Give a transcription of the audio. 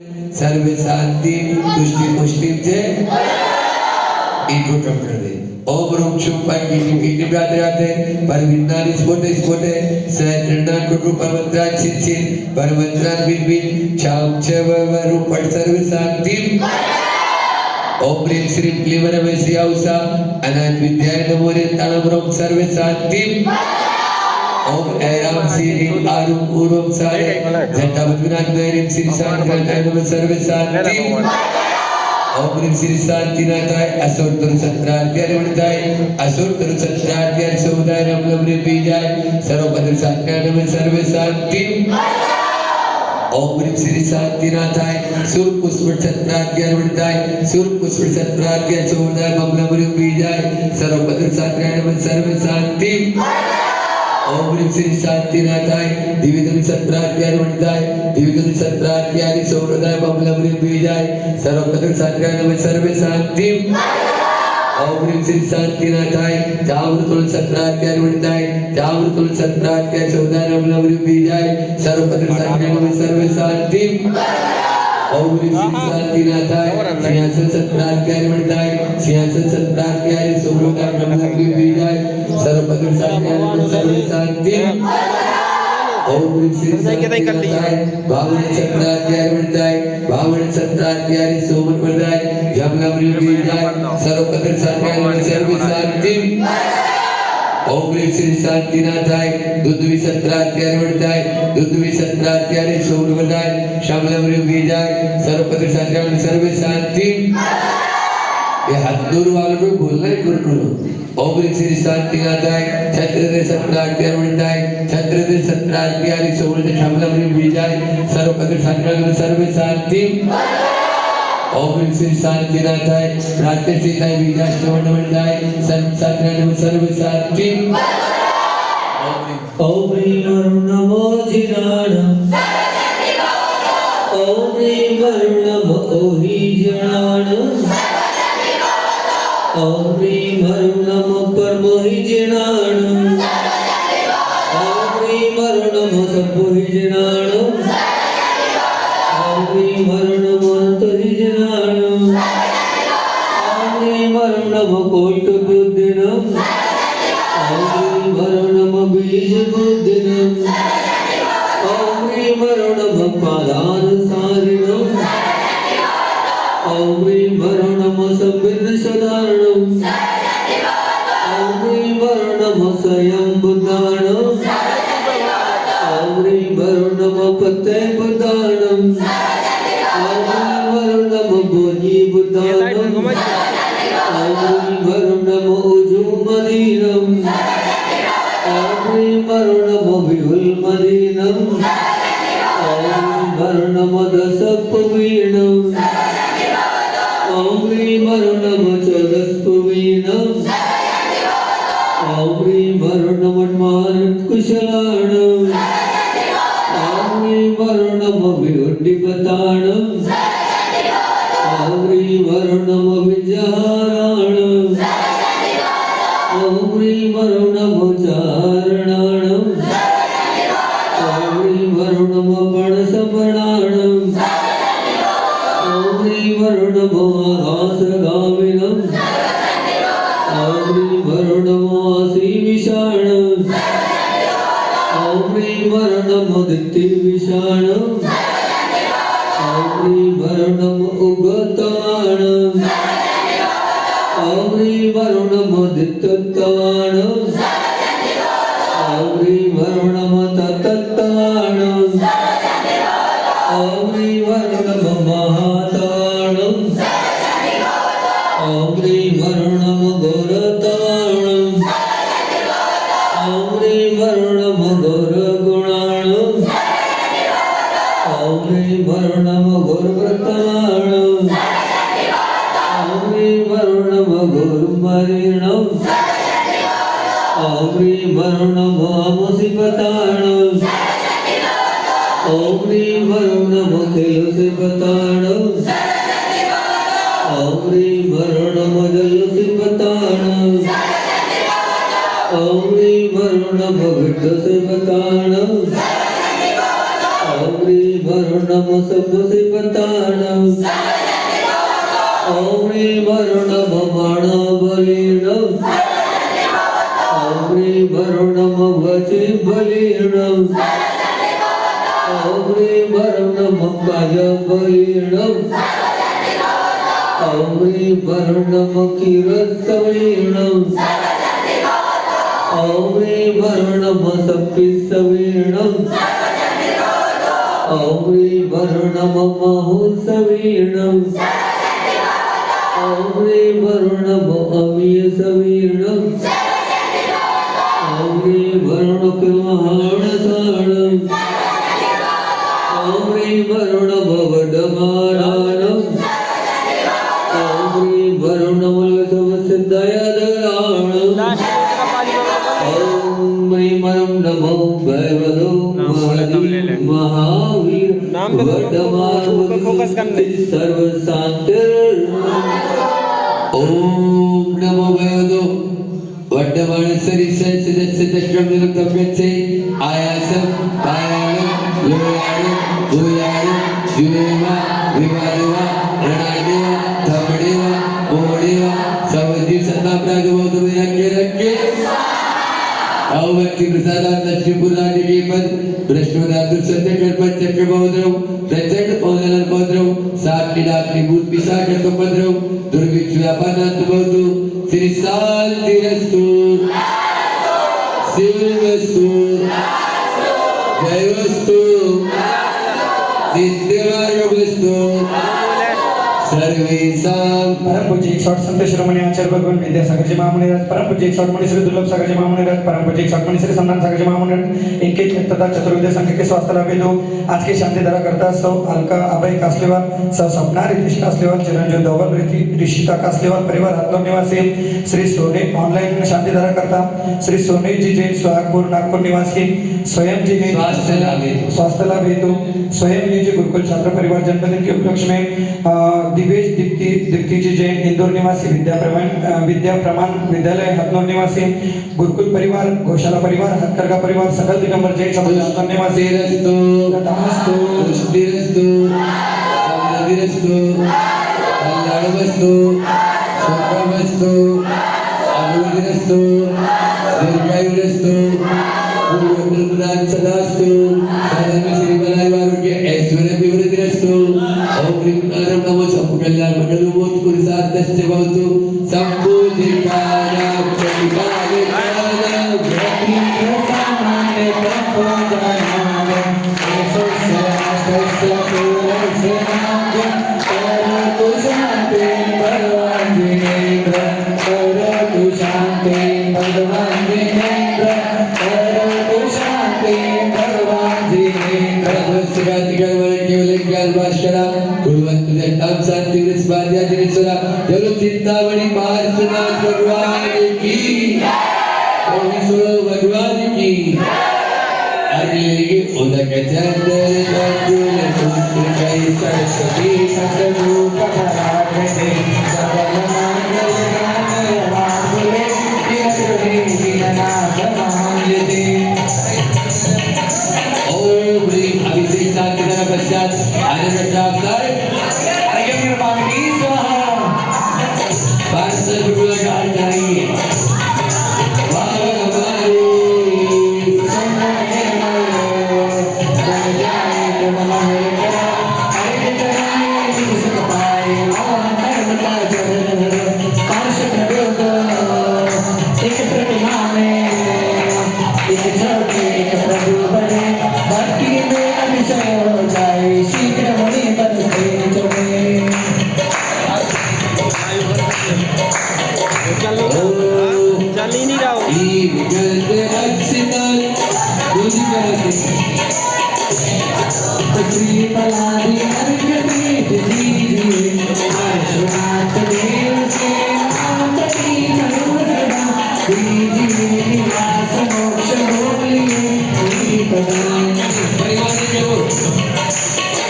सर्वे शांति तुष्टि पुष्टि से इनको टपड़े ओम रूम शुभ पाकी की निब्राते आते पर विन्नारी स्पोटे सहस्त्रनाथ कुटु परमंत्रान चिन परमंत्रान बिन चाम चव वरु पट सर्वे शांति ओम ह्रीं श्रीं क्लीं वरमेश्या उषा अनंत विद्याय नमो रे तानम सर्वे शांति ओम ऐराम श्रीं आरुम उरुम सारे जटा बद्रीनाथ नैरीं श्री शांतिनाथाय नमः सर्वे शांति ओम ह्रीं श्री शांतिनाथाय असुर तरु सत्राध्याय वणताय असुर तरु सत्राध्याय सौदाय नम नमः बीजाय सर्वपद शांतिनाथाय नमः सर्वे शांति ओम ह्रीं श्री शांतिनाथाय सुर पुष्प सत्राध्याय वणताय सुर पुष्प सत्राध्याय सौदाय नम नमः बीजाय सर्वपद शांतिनाथाय नमः सर्वे शांति ओम ह्रीं श्री शांतिनाथाय दिव्यधुनि सत्राध्याय वणताय दिव्यधुनि सत्राध्याय सौरदाय बबलमृ बीजाय सर्वपद शांतिनाथाय नमः सर्वे शांति ओम ह्रीं श्री शांतिनाथाय जावृतुल सत्राध्याय वणताय जावृतुल सत्राध्याय सौरदाय बबलमृ बीजाय सर्वपद शांतिनाथाय नमः सर्वे शांति ओम ह्रीं श्री शांतिनाथाय सिंहासन सत्राध्याय वणताय सिंहासन सत्राध्याय सौरदाय बबलमृ बीजाय सर्वपद शांतिनाथाय नमः सर्वे शांति ओम ह्रीं श्री शांतिनाथाय बावन सत्राध्याय वणताय बावन सत्राध्याय सोमन वणताय जमलमृ बीजाय सर्वपद शांतिनाथाय नमः सर्वे शांति ओम ह्रीं श्री शांतिनाथाय दुद्वी सत्राध्याय वणताय दुद्वी सत्राध्याय सोमन वणताय शमलमृ बीजाय सर्वपद शांतिनाथाय नमः सर्वे शांति ये हाथ दूर वालों को बोलना ही गुरु ओम ह्रीं श्री शांतिनाथाय छत्रदे सत्राध्याय वणताय छत्रदे सत्राध्याय सोमन शमलमृ बीजाय सर्वपद शांतिनाथाय नमः सर्वे शांति ओम ह्रीं श्री शांतिनाथाय प्रातः सीताय बीजाष्टवण वणताय शांतिनाथाय नमः सर्वे शांति ओम ह्रीं नमो जिनाण ओम ह्रीं नमो ओहि जिनाण ओम ह्रीं नमो परमोहि जिनाण ओम ह्रीं नमो सपोहि जिनाण ओम ह्रीं नमो अनंतहि जिनाण ओम ह्रीं नमो कोट बुद्धिनम ओम ह्रीं नमो बीज बुद्धिनम ओम ह्रीं नमो पादानुसारिणम ओम ह्रीं नमो संविघ्न सदारणम ओम ह्रीं नमो स्वयं बुद्धाणम ओम ह्रीं नमो पते बुद्धाणम ओम ह्रीं नमो बोधि बुद्धाणम ओम ह्रीं नमो उजुमदीनम ओम ह्रीं नमो विहुल मदीनम ओम ह्रीं नमो दशपवीणम ओम ह्रीं नमो चौदस्पवीणम ओम ह्रीं नमो मारुतकुशलाणम ओम ह्रीं नमो विहुड्डिपताणम ओम ह्रीं नमो विजहाराणम ओम ह्रीं नमो चारणाणम ओम ह्रीं नमो गणसमणाणम ओम ह्रीं नमो आकाशगामिनम ओम ह्रीं नमो आसीविषाणम ओम ह्रीं नमो दित्तिविषाणम ओम ह्रीं नमो उगताणम ओम ह्रीं नमो दित्तत्वाणम ओम ह्रीं नमो तत्तत्वाणम ओम ह्रीं नमो महाताणम ओम ह्रीं नमो घोरताणम ओम ह्रीं नमो घोरगुणाणम ओम ह्रीं नमो घोरव्रताणम ओम ह्रीं नमो घोरमरिणम ओम ह्रीं नमो अमुसिपताणम ओम ह्रीं नमो खेलुसिपताणम ओम ह्रीं नमो जलुसिपताणम ओम ह्रीं नमो विड्डुसिपताणम ओम ह्रीं वरुणम सब्बसिपताणम ॐ ह्रीं वरुणम बाणबलीर्णम ॐ ह्रीं वरुणम वचिबलीर्णम ॐ ह्रीं वरुणम कायबलीर्णम ॐ ह्रीं वरुणम किरसवीर्णम ॐ ह्रीं वरुणम सप्पिसवीर्णम ॐ ह्रीं वरुणम महुसवीर्णम ॐ ह्रीं वरुणम अमीयसवीर्णम ॐ ह्रीं वरुणकिमहाणसाणम ॐ ह्रीं वरुणम वडमानानम ॐ ह्रीं वरुणम लसवसिद्धयदराणम ॐ ह्रीं वरुण नमो भैरवो महावीर वर्धमान सर्व शांतिर ओम नमो भगवतो वर्धमान सरिसंसिदस्सिदश्रमनिरुक्तम्यच्चे आयासं पायालं लोयालं भूयालं जुवेवा विवादेवा रणादेवा धमदेवा मोदेवा सवजी सत्ताप्रागवतो विरक्के भक्ति प्रसादात लक्ष्मीपुरादि के पद बृहस्पति सत्य कल्पत चक्र बहुद्रव प्रचंड पौनल बहुद्रव सात निडाग्नि भूत पिशाच कपद्रव दुर्भिक्ष व्यापानात बहुतु श्री शांतिरस्तु शिवस्तु जयस्तु नित्यमार्गस्तु सर्वेषां परम पूज्य 108 संत शिरोमणी आचार्य भगवान विद्यासागर जी महामुनि राज, परम पूज्य 108 मणि श्री दुर्लभ सागर जी महामुनि राज, परम पूज्य 108 मणि श्री संतान सागर जी महामुनि राज, इनके तथा चतुर्विद्या संघ के स्वास्थ्य लाभ हेतु आज के शांति धारा करता सौ अलका अभय कासलेवाल, सौ सपना रितिश कासलेवाल, चिरंजीव धवल ऋषिता कासलेवाल परिवार हातलोर निवासी, श्री सोने ऑनलाइन शांति धारा करता श्री सोने जी जैन सोहागपुर नागपुर निवासी, स्वयं जी जैन स्वास्थ्य लाभ हेतु स्वयं जी गुरुकुल छात्र परिवार जन्मदिन के उपलक्ष्य में दिवेश दीप्ति जी जैन इंदौर निवासी, विद्या प्रमाण विद्यालय हथनोर निवासी, गुरुकुल परिवार गौशाला परिवार हथकरघा परिवार सकल दिगंबर जैन समाज हथनोर निवासी रस्तु तथास्तु पुष्टिरस्तु समृद्धिरस्तु कल्याणमस्तु सुखमस्तु अभिवृद्धिरस्तु दीर्घायुरस्तु पूर्वनिर्मलान सदास्तु सदैव श्री बलाय आरोग्य ऐश्वर्य विवृद्धिरस्तु ओम ह्रीं नारं नमो संकल्याण मंगलमोच पुरुषार्थस्य भवतु संपूजिताया प्रतिपादिताया भक्ति प्रसादाय प्रपोदाय ऐश्वर्यस्य पूर्णस्य करतु शान्ति भगवान्दिनेन्द्र करतु शान्ति भगवान्दिनेन्द्र करतु शान्ति भगवान्दिनेन्द्र केवल ज्ञान भास्करा कुर्वन्तु जटां शान्ति वृषभाद्या दिनेश्वरा जलो चिंतामणि पार्श्वनाथ भगवान की ओमेश्वर भगवान की अनिल उदक चंद्र चंद्र पुत्र कई सरस्वती सतरूप परागते सकल मंगल गान वासुदेव ईश्वरी दीननाथ मांगते ओम ह्रीं अभिषेक शांति पश्चात आनंद प्राप्ताय अग्निर्वाणी स्वाहा पार्थ गुरु का चाहिए चल ही नहीं रहा